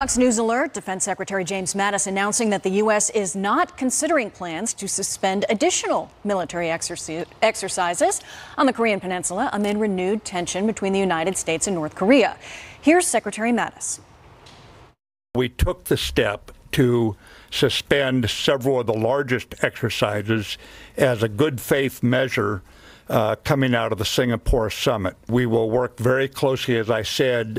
Fox News Alert, Defense Secretary James Mattis announcing that the U.S. is not considering plans to suspend additional military exercises on the Korean Peninsula amid renewed tension between the United States and North Korea. Here's Secretary Mattis. We took the step to suspend several of the largest exercises as a good faith measure coming out of the Singapore summit. We will work very closely, as I said,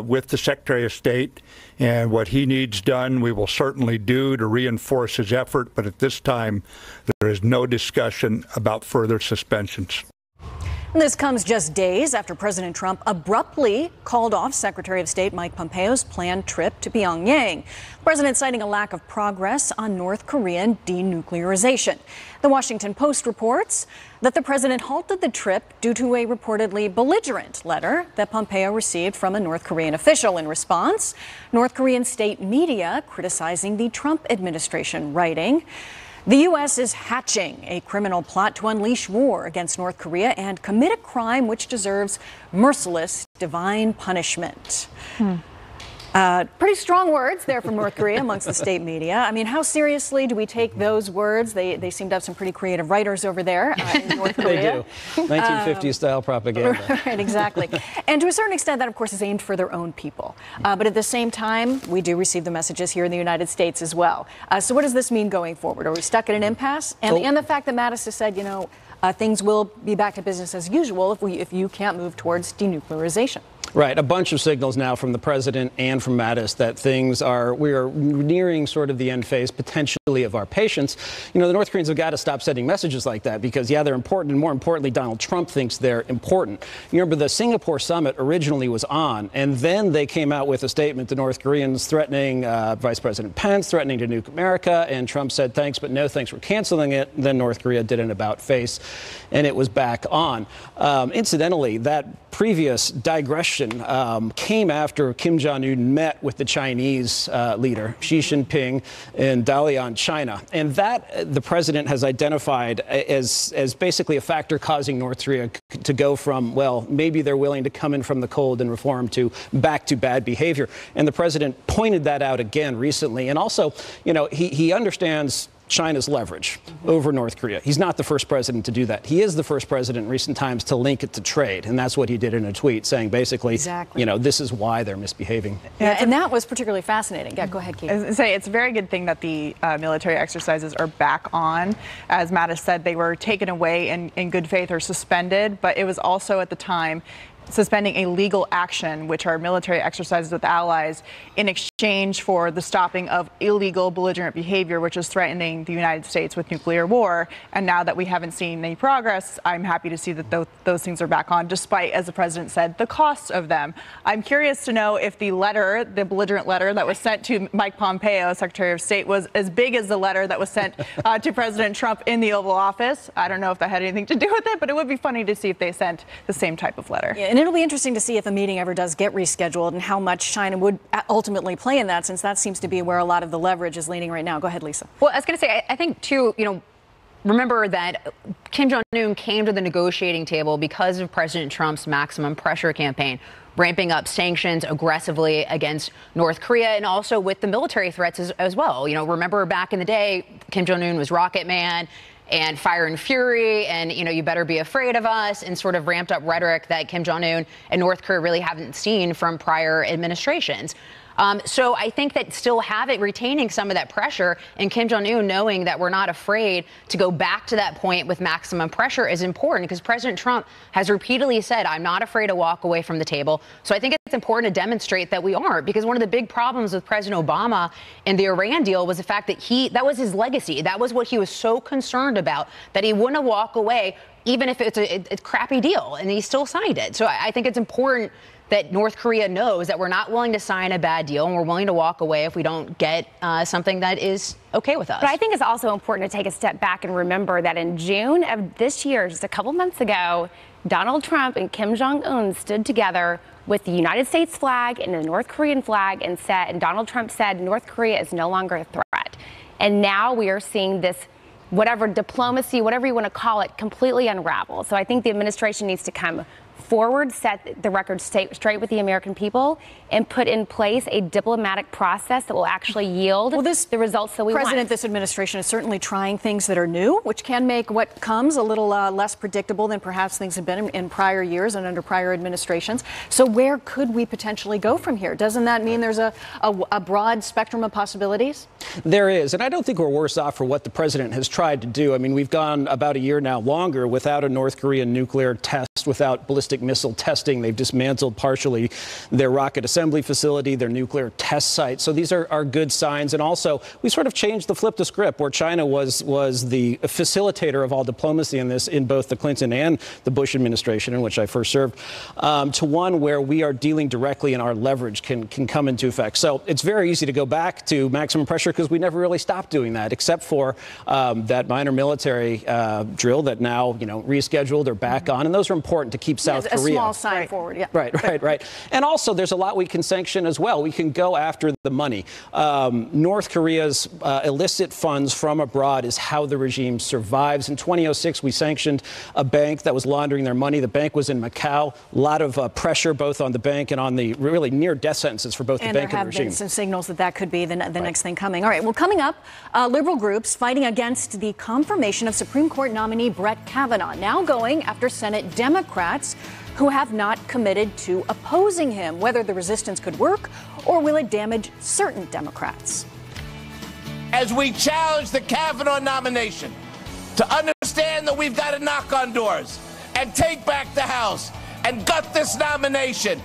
with the Secretary of State, and what he needs done, we will certainly do to reinforce his effort, but at this time, there is no discussion about further suspensions. And this comes just days after President Trump abruptly called off Secretary of State Mike Pompeo's planned trip to Pyongyang. The president citing a lack of progress on North Korean denuclearization. The Washington Post reports that the president halted the trip due to a reportedly belligerent letter that Pompeo received from a North Korean official. In response, North Korean state media criticizing the Trump administration, writing, "The U.S. is hatching a criminal plot to unleash war against North Korea and commit a crime which deserves merciless divine punishment." Pretty strong words there from North Korea amongst the state media. I mean, how seriously do we take those words? They seem to have some pretty creative writers over there in North Korea. They do. 1950s style propaganda. Right, exactly. And to a certain extent, that, of course, is aimed for their own people. But at the same time, we do receive the messages here in the United States as well. So what does this mean going forward? Are we stuck at an impasse? And the fact that Mattis has said, you know, things will be back to business as usual if you can't move towards denuclearization. Right. A bunch of signals now from the president and from Mattis that we are nearing sort of the end phase, potentially, of our patience. You know, the North Koreans have got to stop sending messages like that because, yeah, they're important. And more importantly, Donald Trump thinks they're important. You remember the Singapore summit originally was on, and then they came out with a statement to North Koreans threatening Vice President Pence, threatening to nuke America. And Trump said, thanks, but no thanks, we're canceling it. And then North Korea did an about face, and it was back on. Incidentally, that previous digression came after Kim Jong-un met with the Chinese leader, Xi Jinping, in Dalian, China. And that the president has identified as basically a factor causing North Korea to go from, well, maybe they're willing to come in from the cold and reform to back to bad behavior. And the president pointed that out again recently. And also, you know, he understands China's leverage over North Korea. He's not the first president to do that. He is the first president in recent times to link it to trade. And that's what he did in a tweet, saying basically, you know, this is why they're misbehaving. Yeah, and that was particularly fascinating. Yeah, go ahead, Kate. I was say it's a very good thing that the military exercises are back on. As Mattis said, they were taken away in good faith or suspended, but it was also at the time suspending a legal action, which are military exercises with allies, in exchange for the stopping of illegal belligerent behavior, which is threatening the United States with nuclear war. And now that we haven't seen any progress, I'm happy to see that those things are back on, despite, as the president said, the costs of them. I'm curious to know if the letter, the belligerent letter that was sent to Mike Pompeo, Secretary of State, was as big as the letter that was sent to President Trump in the Oval Office. I don't know if that had anything to do with it, but it would be funny to see if they sent the same type of letter. Yeah, and it'll be interesting to see if a meeting ever does get rescheduled and how much China would ultimately play in that, since that seems to be where a lot of the leverage is leaning right now. Go ahead, Lisa. Well, I was going to say, I think, too, you know, remember that Kim Jong-un came to the negotiating table because of President Trump's maximum pressure campaign, ramping up sanctions aggressively against North Korea and also with the military threats as well. You know, remember back in the day, Kim Jong-un was Rocket Man and Fire and Fury, and, you know, you better be afraid of us, and sort of ramped up rhetoric that Kim Jong-un and North Korea really haven't seen from prior administrations. So I think that still retaining some of that pressure, and Kim Jong-un knowing that we're not afraid to go back to that point with maximum pressure is important, because President Trump has repeatedly said, I'm not afraid to walk away from the table. So I think it's important to demonstrate that we aren't, because one of the big problems with President Obama and the Iran deal was the fact that that was his legacy. That was what he was so concerned about, that he wouldn't walk away even if it's a crappy deal, and he still signed it. So I think it's important that North Korea knows that we're not willing to sign a bad deal, and we're willing to walk away if we don't get something that is okay with us. But I think it's also important to take a step back and remember that in June of this year, just a couple months ago, Donald Trump and Kim Jong-un stood together with the United States flag and the North Korean flag and Donald Trump said North Korea is no longer a threat. And now we are seeing this, whatever diplomacy, whatever you want to call it, completely unravel. So I think the administration needs to come forward, set the record straight with the American people, and put in place a diplomatic process that will actually yield the results that we want. This administration is certainly trying things that are new, which can make what comes a little less predictable than perhaps things have been in prior years and under prior administrations. So where could we potentially go from here? Doesn't that mean there's a broad spectrum of possibilities? There is, and I don't think we're worse off for what the president has tried to do. I mean, we've gone about a year now longer without a North Korean nuclear test, without ballistic missile testing. They've dismantled partially their rocket assembly facility, their nuclear test site. So these are good signs. And also, we sort of changed the script, where China was the facilitator of all diplomacy in this, in both the Clinton and the Bush administration, in which I first served, to one where we are dealing directly and our leverage can come into effect. So it's very easy to go back to maximum pressure because we never really stopped doing that, except for that minor military drill that now, rescheduled or back on. And those are important to keep South Korea. A small sign forward, yeah. Right. And also, there's a lot we can sanction as well. We can go after the money. North Korea's illicit funds from abroad is how the regime survives. In 2006, we sanctioned a bank that was laundering their money. The bank was in Macau. A lot of pressure both on the bank and on the really near death sentences for both the bank and the regime. And there have been some signals that could be the next thing coming. All right, well, coming up, liberal groups fighting against the confirmation of Supreme Court nominee Brett Kavanaugh, now going after Senate Democrats who have not committed to opposing him, whether the resistance could work or will it damage certain Democrats. As we challenge the Kavanaugh nomination, to understand that we've got to knock on doors and take back the House and gut this nomination.